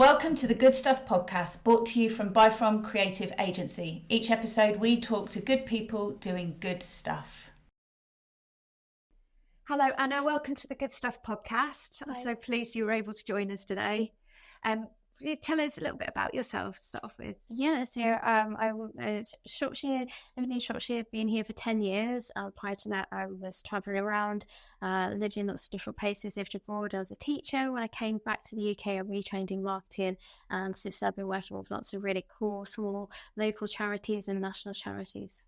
Welcome to the Good Stuff podcast, brought to you by From Creative Agency. Each episode we talk to good people doing good stuff. Hello Anna, welcome to the Good Stuff podcast. Hi. I'm so pleased you were able to join us today. Can you tell us a little bit about yourself to start off with? Yeah, so I'm Shropshire, living in Shropshire, been here for 10 years. Prior to that, I was travelling around, lived in lots of different places, lived abroad. I was a teacher. When I came back to the UK, I retrained in marketing, and since I've been working with lots of really cool, small, local charities and national charities.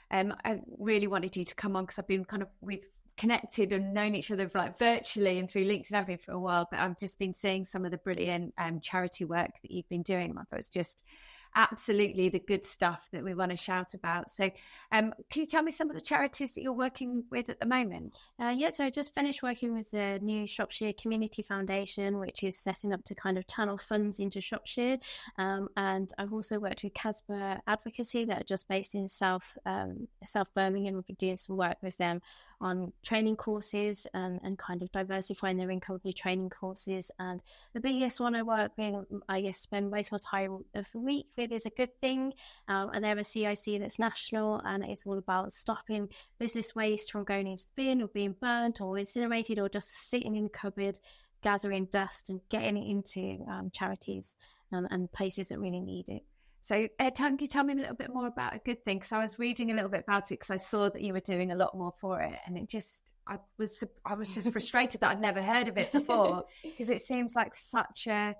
I really wanted you to come on because I've been we've connected and known each other like virtually and through LinkedIn everything for a while, but I've just been seeing some of the brilliant charity work that you've been doing. I thought it's just absolutely the good stuff that we want to shout about. So can you tell me some of the charities that you're working with at the moment? So I just finished working with the new Shropshire Community Foundation, which is setting up to kind of channel funds into Shropshire. And I've also worked with Casper Advocacy that are just based in South Birmingham. We've been doing some work with them on training courses and kind of diversifying their income through training courses. And the biggest one I work with, I guess, spend most of my time of the week with is A Good Thing. And they're a CIC that's national, and it's all about stopping business waste from going into the bin or being burnt or incinerated or just sitting in the cupboard, gathering dust and getting it into charities and places that really need it. So can you tell me a little bit more about A Good Thing? Because I was reading a little bit about it because I saw that you were doing a lot more for it, and I was just frustrated that I'd never heard of it before because it seems like such a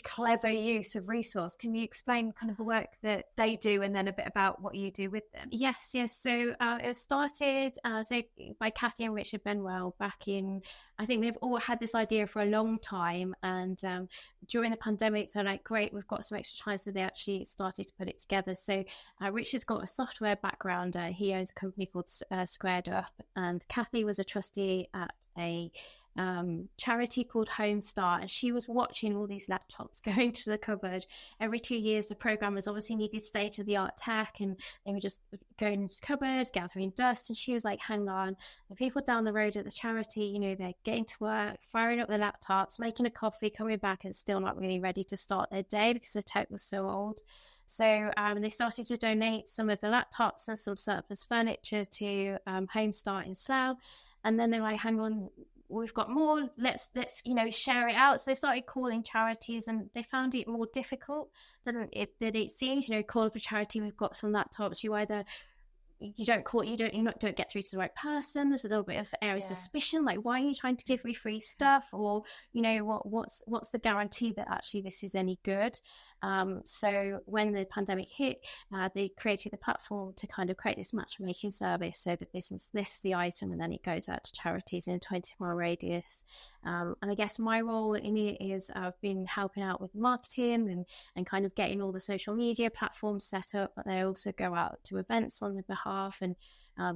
clever use of resource. Can you explain kind of the work that they do and then a bit about what you do with them? Yes. So it started by Kathy and Richard Benwell back in, I think they've all had this idea for a long time. And during the pandemic, they're like, great, we've got some extra time. So they actually started to put it together. So Richard's got a software background. He owns a company called Squared Up. And Kathy was a trustee at a charity called Homestar, and she was watching all these laptops going to the cupboard every 2 years. The programmers obviously needed state-of-the-art tech, and they were just going into the cupboard gathering dust, and she was like, hang on, the people down the road at the charity, they're getting to work, firing up their laptops, making a coffee, coming back and still not really ready to start their day because the tech was so old. So they started to donate some of the laptops and some surplus furniture to Homestar in Slough, and then they're like, hang on, we've got more, let's share it out. So they started calling charities, and they found it more difficult than it seems. Call up a charity, we've got some laptops. You don't get through to the right person. There's a little bit of area of suspicion, like, why are you trying to give me free stuff? Or what's the guarantee that actually this is any good? So when the pandemic hit, they created the platform to kind of create this matchmaking service, so the business lists the item and then it goes out to charities in a 20-mile radius. And I guess my role in it is I've been helping out with marketing and kind of getting all the social media platforms set up, but they also go out to events on their behalf and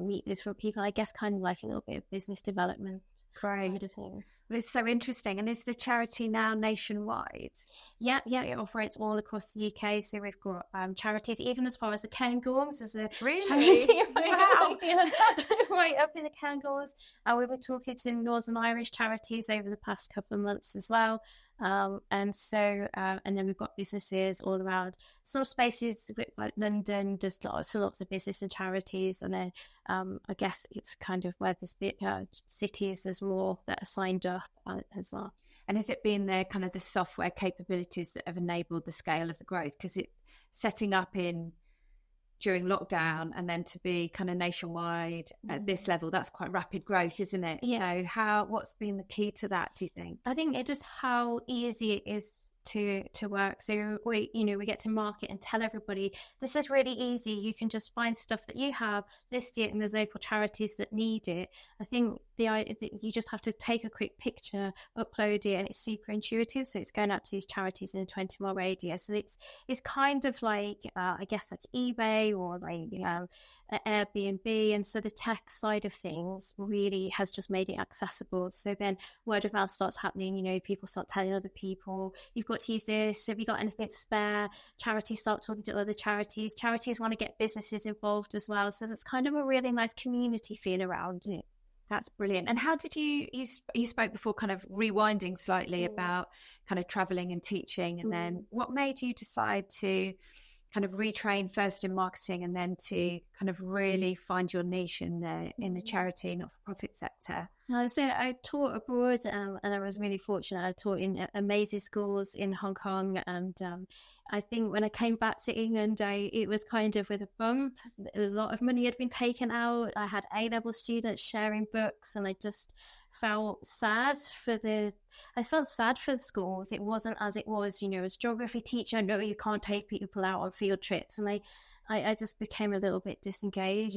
meet different people. I guess kind of like a little bit of business development side of things. Well, it's so interesting. And is the charity now nationwide? Yeah, it operates all across the UK. So we've got charities even as far as the Cairngorms as a charity. Wow. Right up in the Cairngorms. We've been talking to Northern Irish charities over the past couple of months as well. And then we've got businesses all around. Some spaces like London, there's lots of business and charities, and then I guess it's kind of where there's cities, there's more that are signed up as well. And has it been the kind of the software capabilities that have enabled the scale of the growth? Because it setting up during lockdown and then to be kind of nationwide at this level, that's quite rapid growth, isn't it? Yes. So what's been the key to that, do you think? I think it just how easy it is to work. So we get to market and tell everybody this is really easy. You can just find stuff that you have, list it, and there's local charities that need it. I think you just have to take a quick picture, upload it, and it's super intuitive. So it's going out to these charities in a 20-mile radius. So it's kind of like I guess like eBay or like Airbnb, and so the tech side of things really has just made it accessible. So then word of mouth starts happening. People start telling other people, you've got to use this, have you got anything spare? Charities start talking to other charities want to get businesses involved as well, so that's kind of a really nice community feel around it. That's brilliant. And how did you spoke before, kind of rewinding slightly about kind of traveling and teaching, and then what made you decide to kind of retrain first in marketing and then to kind of really find your niche in the charity, not-for-profit sector? So I taught abroad, and I was really fortunate. I taught in amazing schools in Hong Kong, and I think when I came back to England, it was kind of with a bump. A lot of money had been taken out. I had A-level students sharing books, and I just felt sad for the schools. It wasn't as it was, as geography teacher. No, you can't take people out on field trips, and I just became a little bit disengaged.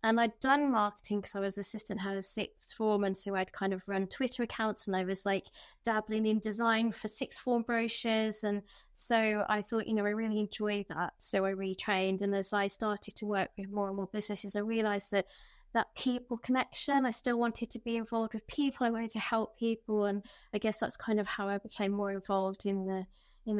And I'd done marketing because I was assistant head of sixth form, and so I'd kind of run Twitter accounts, and I was like dabbling in design for sixth form brochures. And so I thought, I really enjoyed that. So I retrained, and as I started to work with more and more businesses, I realised that people connection, I still wanted to be involved with people. I wanted to help people, and I guess that's kind of how I became more involved in the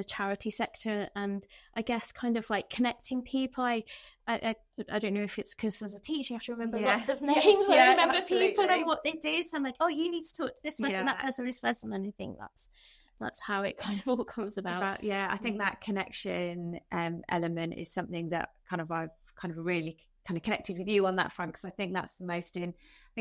charity sector. And I guess kind of like connecting people. I don't know if it's because as a teacher you have to remember lots of names. I remember absolutely. People and what they do. So I'm like, oh, you need to talk to this person, that person, this person, and I think that's how it kind of all comes about. I think that connection element is something that I've kind of really kind of connected with you on that front, because I think that's the most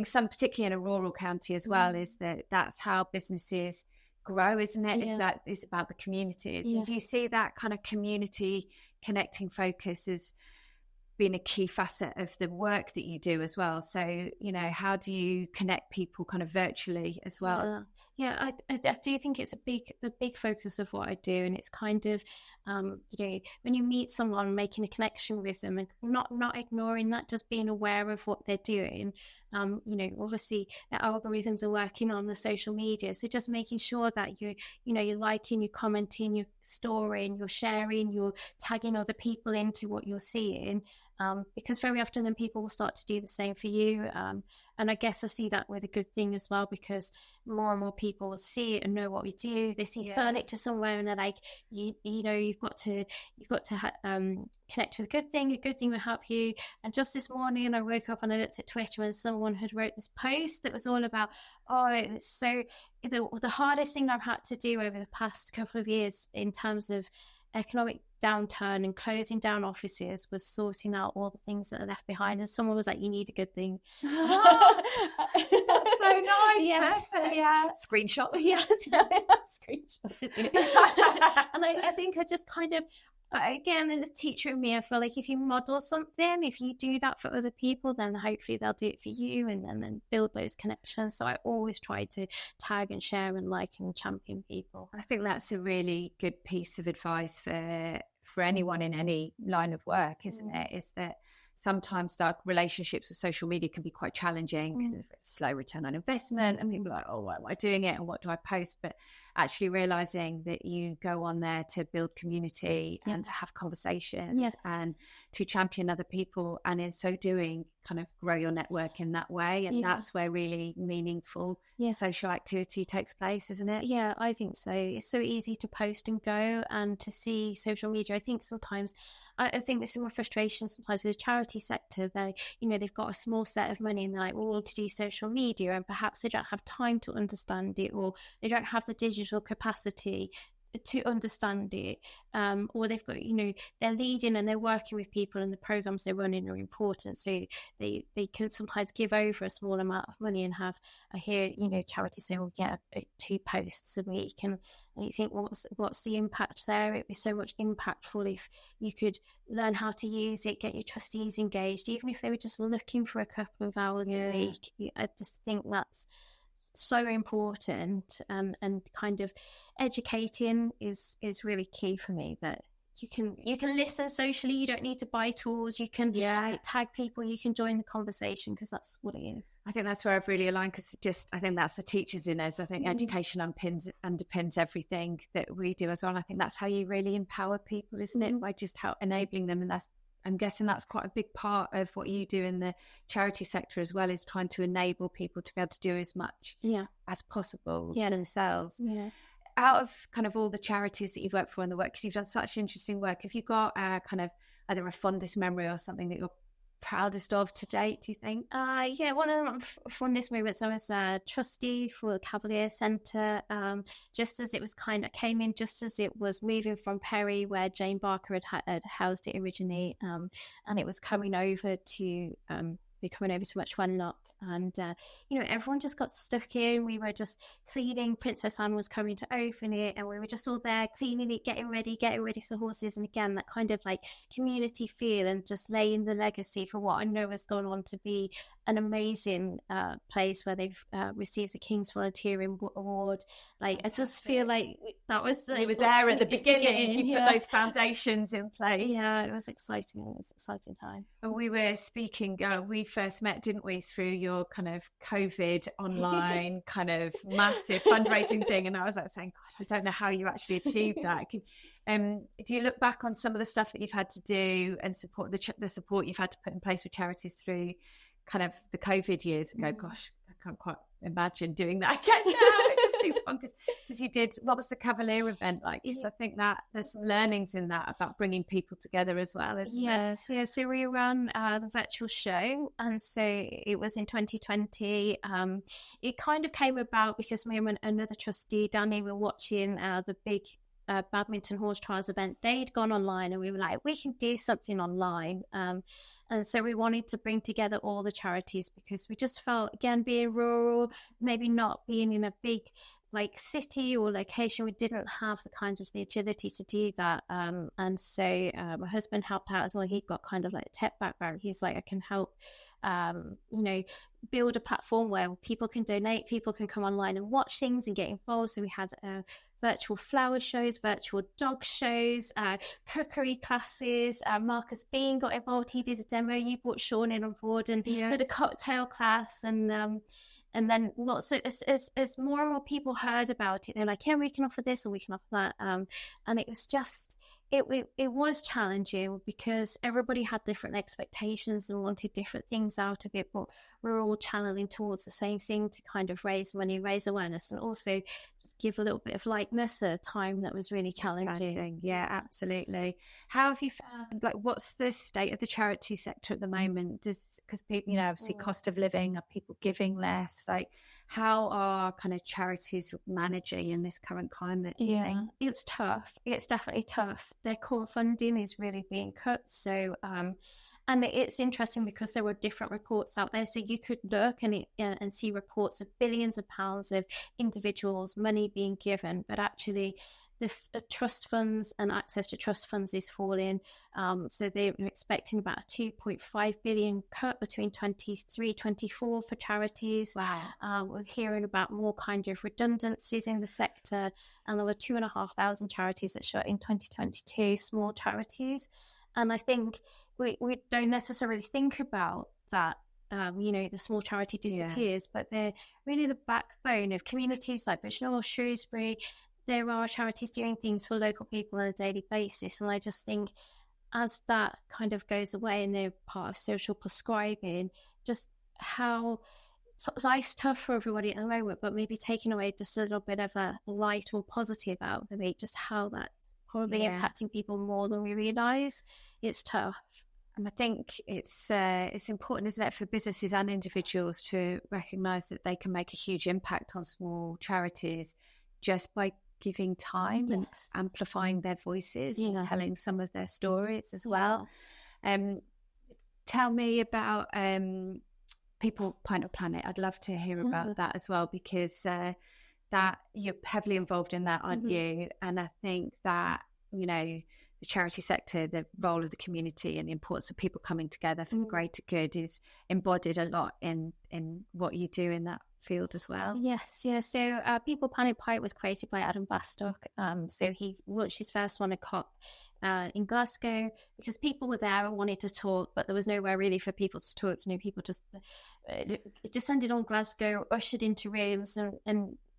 some particularly in a rural county as well, is that's how businesses grow, isn't it? It's about the communities. And do you see that kind of community connecting focus as being a key facet of the work that you do as well? So how do you connect people kind of virtually as well? I do think it's a big focus of what I do, and it's kind of when you meet someone, making a connection with them and not ignoring that, just being aware of what they're doing. Obviously the algorithms are working on the social media, so just making sure that you're liking, you're commenting, you're storing, you're sharing, you're tagging other people into what you're seeing, because very often then people will start to do the same for you. And I guess I see that with a good thing as well, because more and more people see it and know what we do. They see furniture somewhere and they're like, you've got to connect with a good thing. A good thing will help you. And just this morning, I woke up and I looked at Twitter, and someone had wrote this post that was all about, the hardest thing I've had to do over the past couple of years in terms of economic downturn and closing down offices was sorting out all the things that are left behind. And someone was like, you need a good thing. That's so nice. Yes. Screenshot. Yes. Screenshot it. And I think I just kind of, again, as a teacher in me, I feel like if you model something, if you do that for other people, then hopefully they'll do it for you, and then build those connections. So I always try to tag and share and like and champion people. I think that's a really good piece of advice for anyone in any line of work, isn't it? Is that sometimes the relationships with social media can be quite challenging because it's a slow return on investment, and people are like, oh, why am I doing it, and what do I post? But actually realizing that you go on there to build community and to have conversations and to champion other people, and in so doing kind of grow your network in that way. And that's where really meaningful social activity takes place, isn't it? Yeah, I think so. It's so easy to post and go, and to see social media. I think sometimes I think there's some more frustration sometimes with the charity sector. They've got a small set of money and they're like, we need to do social media, and perhaps they don't have time to understand it, or they don't have the digital capacity to understand it, or they've got, they're leading and they're working with people, and the programs they're running are important, so they can sometimes give over a small amount of money and have, I hear, charities say, we'll get 2 posts a week, and you think, what's the impact there? It'd be so much impactful if you could learn how to use it, get your trustees engaged, even if they were just looking for a couple of hours a week. I just think that's so important, and kind of educating is really key for me, that you can listen socially, you don't need to buy tools, you can tag people, you can join the conversation, because that's what it is. I think that's where I've really aligned, because I think that's the teachers in us. I think education underpins everything that we do as well, and I think that's how you really empower people, isn't it? By just enabling them. And I'm guessing that's quite a big part of what you do in the charity sector as well, is trying to enable people to be able to do as much as possible themselves. Out of kind of all the charities that you've worked for in the work, because you've done such interesting work, have you got kind of either a fondest memory or something that you're proudest of to date, do you think? Yeah, one of my fondest moments, I was a trustee for the Cavalier Centre, just as it was came in just as it was moving from Perry, where Jane Barker had housed it originally, and it was coming over to Much Wenlock. And, everyone just got stuck in. We were just cleaning. Princess Anne was coming to open it, and we were just all there cleaning it, getting ready for the horses. And again, that kind of like community feel and just laying the legacy for what I know has gone on to be an amazing place where they've received the King's Volunteering Award. Like, I just feel like that was... You were there at the beginning. You put those foundations in place. Yeah, it was exciting. It was an exciting time. And we were speaking, we first met, didn't we, through your kind of COVID online kind of massive fundraising thing. And I was like saying, God, I don't know how you actually achieved that. Do you look back on some of the stuff that you've had to do and support the support you've had to put in place with charities through kind of the COVID years and go, gosh, I can't quite imagine doing that again now. It just seems fun because you did, what was the Cavalier event like? Because I think that there's some learnings in that about bringing people together as well, isn't there? Yes, yeah. So we ran the virtual show, and so it was in 2020. It kind of came about because me and another trustee, Danny, were watching the big badminton horse trials event. They'd gone online, and we were like, we can do something online. And so we wanted to bring together all the charities because we just felt, again, being rural, maybe not being in a big like city or location, we didn't have the agility to do that. And so my husband helped out as well. He got kind of like a tech background. He's like, I can help, build a platform where people can donate, people can come online and watch things and get involved. So we had virtual flower shows, virtual dog shows, cookery classes. Marcus Bean got involved. He did a demo. You brought Sean in on board and did a cocktail class. And then as more and more people heard about it, they're like, yeah, we can offer this or we can offer that. And it was just, it was challenging because everybody had different expectations and wanted different things out of it, but we're all channeling towards the same thing to kind of raise money, raise awareness, and also just give a little bit of lightness at a time that was really challenging. Yeah, absolutely. How have you found, like, what's the state of the charity sector at the moment? Because people, obviously cost of living, are people giving less? Like, how are kind of charities managing in this current climate? Yeah, it's tough. It's definitely tough. Their core funding is really being cut. So, and it's interesting because there were different reports out there. So you could look and see reports of billions of pounds of individuals' money being given, but actually the trust funds and access to trust funds is falling. So they're expecting about a 2.5 billion cut between 23-24 for charities. Wow. We're hearing about more kind of redundancies in the sector, and there were 2,500 charities that shut in 2022, small charities. And I think we don't necessarily think about that. The small charity disappears, but they're really the backbone of communities like Bushnell, Shrewsbury. There are charities doing things for local people on a daily basis. And I just think as that kind of goes away and they're part of social prescribing, just how life's tough for everybody at the moment, but maybe taking away just a little bit of a light or positive out of it, just how that's probably impacting people more than we realise. It's tough. And I think it's important, isn't it, for businesses and individuals to recognise that they can make a huge impact on small charities just by giving time and amplifying their voices and telling some of their stories as well. Tell me about People Pint of Planet. I'd love to hear about that as well, because that you're heavily involved in that, aren't you? And I think that, the charity sector, the role of the community and the importance of people coming together for the greater good is embodied a lot in what you do in that field as well. Yes, yeah. So People Planet Pint was created by Adam Bastock. So he launched his first one at COP in Glasgow because people were there and wanted to talk, but there was nowhere really for people to talk. People just descended on Glasgow, ushered into rooms,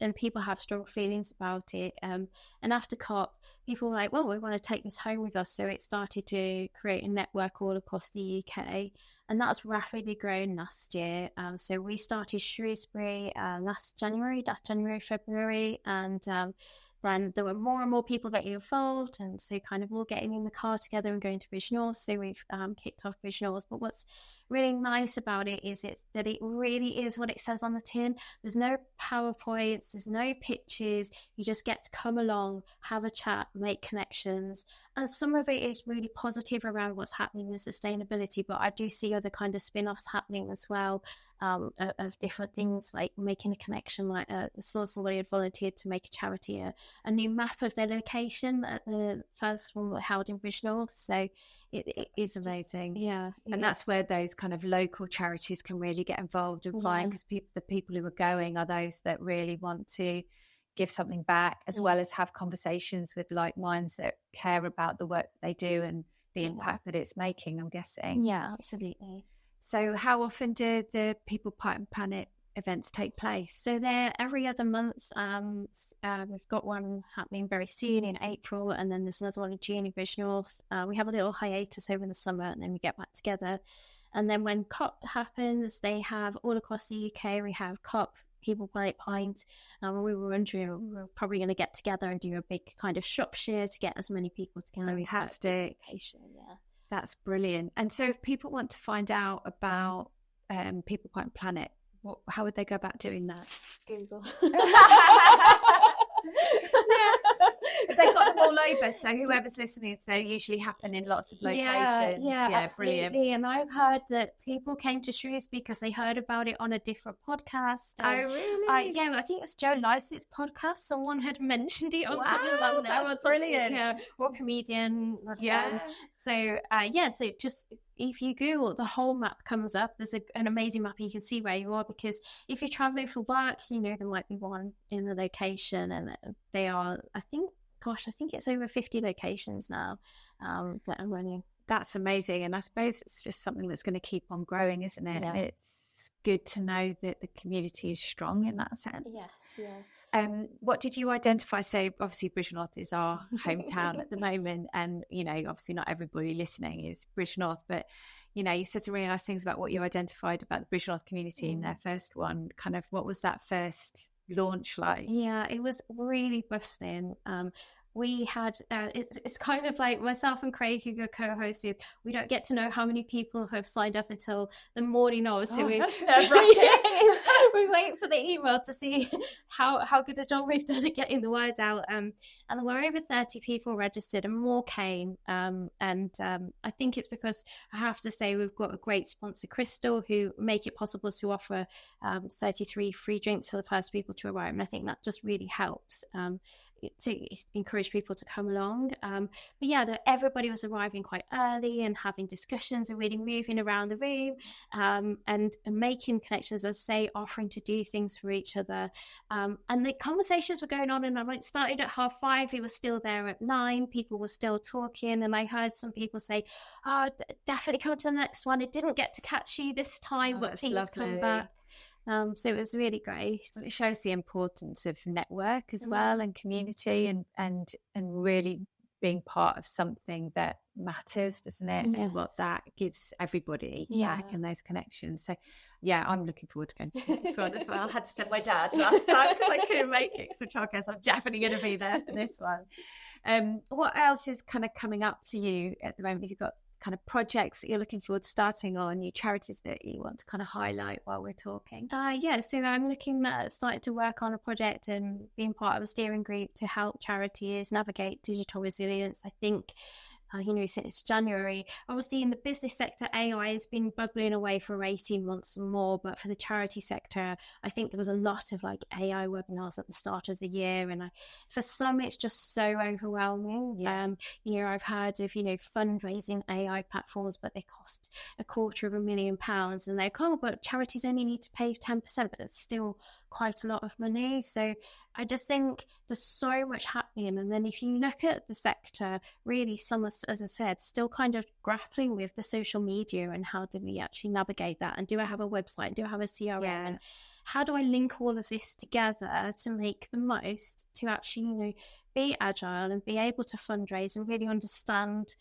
and people have strong feelings about it. And after COP, people were like, well, we want to take this home with us. So it started to create a network all across the UK. And that's rapidly grown last year. So we started Shrewsbury last January, February. And then there were more and more people getting involved, and so kind of all getting in the car together and going to Bridge North. So we've kicked off Bridge North. But what's really nice about it is that it really is what it says on the tin. There's no PowerPoints, there's no pictures. You just get to come along, have a chat, make connections. And some of it is really positive around what's happening in sustainability, but I do see other kind of spin-offs happening as well, of different things, like making a connection. Like saw somebody had volunteered to make a charity a new map of their location at the first one we held in Bridge North. So it's amazing. Yeah. And that's where those kind of local charities can really get involved and find, because the people who are going are those that really want to give something back, as well as have conversations with like minds that care about the work they do and the impact that it's making, I'm guessing. Yeah, absolutely. So how often do the People, Pipe and Planet events take place? So they're every other month. We've got one happening very soon in April, and then there's another one in June in Bridge North. We have a little hiatus over the summer, and then we get back together. And then when COP happens, they have all across the UK, we have COP, People, Planet, Pint. We were wondering, we're probably going to get together and do a big kind of shop share to get as many people together. Fantastic. Yeah. That's brilliant. And so if people want to find out about People, Pipe and Planet, how would they go about doing that? Google. They've got them all over, so whoever's listening, they usually happen in lots of locations. Yeah, brilliant. And I've heard that people came to Shrewsbury because they heard about it on a different podcast. Oh, really? I think it was Joe Lycett's podcast. Someone had mentioned it on something like that. That's brilliant. Yeah, or comedian. Yeah. So just if you Google, the whole map comes up. There's an amazing map, and you can see where you are, because if you're traveling for work, there might be one in the location, and they are, I think it's over 50 locations now that I'm running. That's amazing. And I suppose it's just something that's going to keep on growing, isn't it? Yeah. It's good to know that the community is strong in that sense. Yes, yeah. What did you identify? So obviously Bridge North is our hometown at the moment, and obviously not everybody listening is Bridge North, but you said some really nice things about what you identified about the Bridge North community in their first one. Kind of what was that first launch like? Yeah, it was really bustling. We had it's kind of like myself and Craig, who co-hosted. We don't get to know how many people have signed up until the morning of. So that's nerve-wracking. We wait for the email to see how good a job we've done at getting the word out. And there were over 30 people registered, and more came. I think it's because, I have to say, we've got a great sponsor, Crystal, who make it possible to offer 33 free drinks for the first people to arrive. And I think that just really helps to encourage people to come along. Everybody was arriving quite early and having discussions and really moving around the room, and making connections, as I say, offering to do things for each other. And the conversations were going on, and I started at 5:30. We were still there at 9. People were still talking, and I heard some people say, definitely come to the next one. It didn't get to catch you this time, but please come back. So it was really great. It shows the importance of network as well, and community, and really being part of something that matters, doesn't it? Yes. And what that gives everybody back, and those connections. So I'm looking forward to going to the next one as well. I had to send my dad last time because I couldn't make it because of childcare, so I'm definitely going to be there for this one. What else is kind of coming up for you at the moment? Have you got kind of projects that you're looking forward to starting, or new charities that you want to kind of highlight while we're talking? So I'm looking at starting to work on a project and being part of a steering group to help charities navigate digital resilience. I think since January, obviously in the business sector, AI has been bubbling away for 18 months and more, but for the charity sector, I think there was a lot of like AI webinars at the start of the year, and for some it's just so overwhelming. I've heard of fundraising AI platforms, but they cost £250,000, and they're cool, but charities only need to pay 10%, but it's still quite a lot of money. So I just think there's so much happening. And then if you look at the sector, really some, as I said, still kind of grappling with the social media and how do we actually navigate that, and do I have a website, do I have a CRM, and how do I link all of this together to make the most, to actually be agile and be able to fundraise and really understand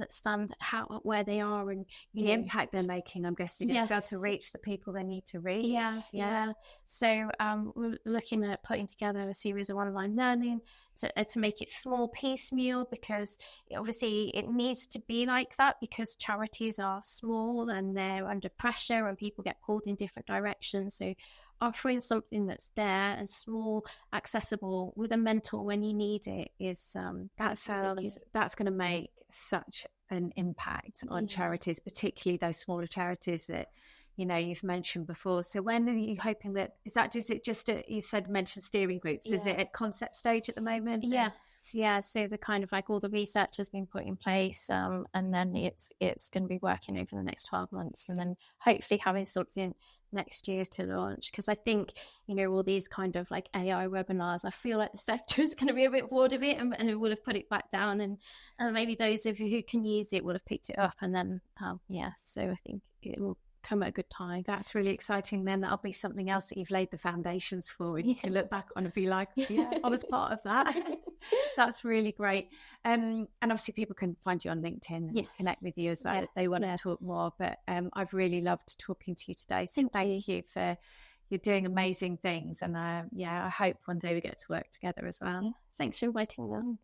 stand where they are, and the impact they're making. I'm guessing to be able to reach the people they need to reach. Yeah. So we're looking at putting together a series of online learning to make it small, piecemeal, because obviously it needs to be like that, because charities are small and they're under pressure and people get pulled in different directions. So offering something that's there and small, accessible, with a mentor when you need it is that's going to make such an impact on charities, particularly those smaller charities that you've mentioned before. So when are you hoping that you mentioned steering groups? Is it at concept stage at the moment? So the kind of like all the research has been put in place, and then it's going to be working over the next 12 months, and then hopefully having something next year to launch. Because I think all these kind of like AI webinars, I feel like the sector is going to be a bit bored of it, and it will have put it back down, and maybe those of you who can use it will have picked it up, and then so I think it will come at a good time. That's really exciting. Then that'll be something else that you've laid the foundations for, and you can look back on and be like, I was part of that. That's really great. And obviously people can find you on LinkedIn and connect with you as well if they want to talk more. But I've really loved talking to you today. So thank you for you're doing amazing things, and I hope one day we get to work together as well. Thanks for inviting me on.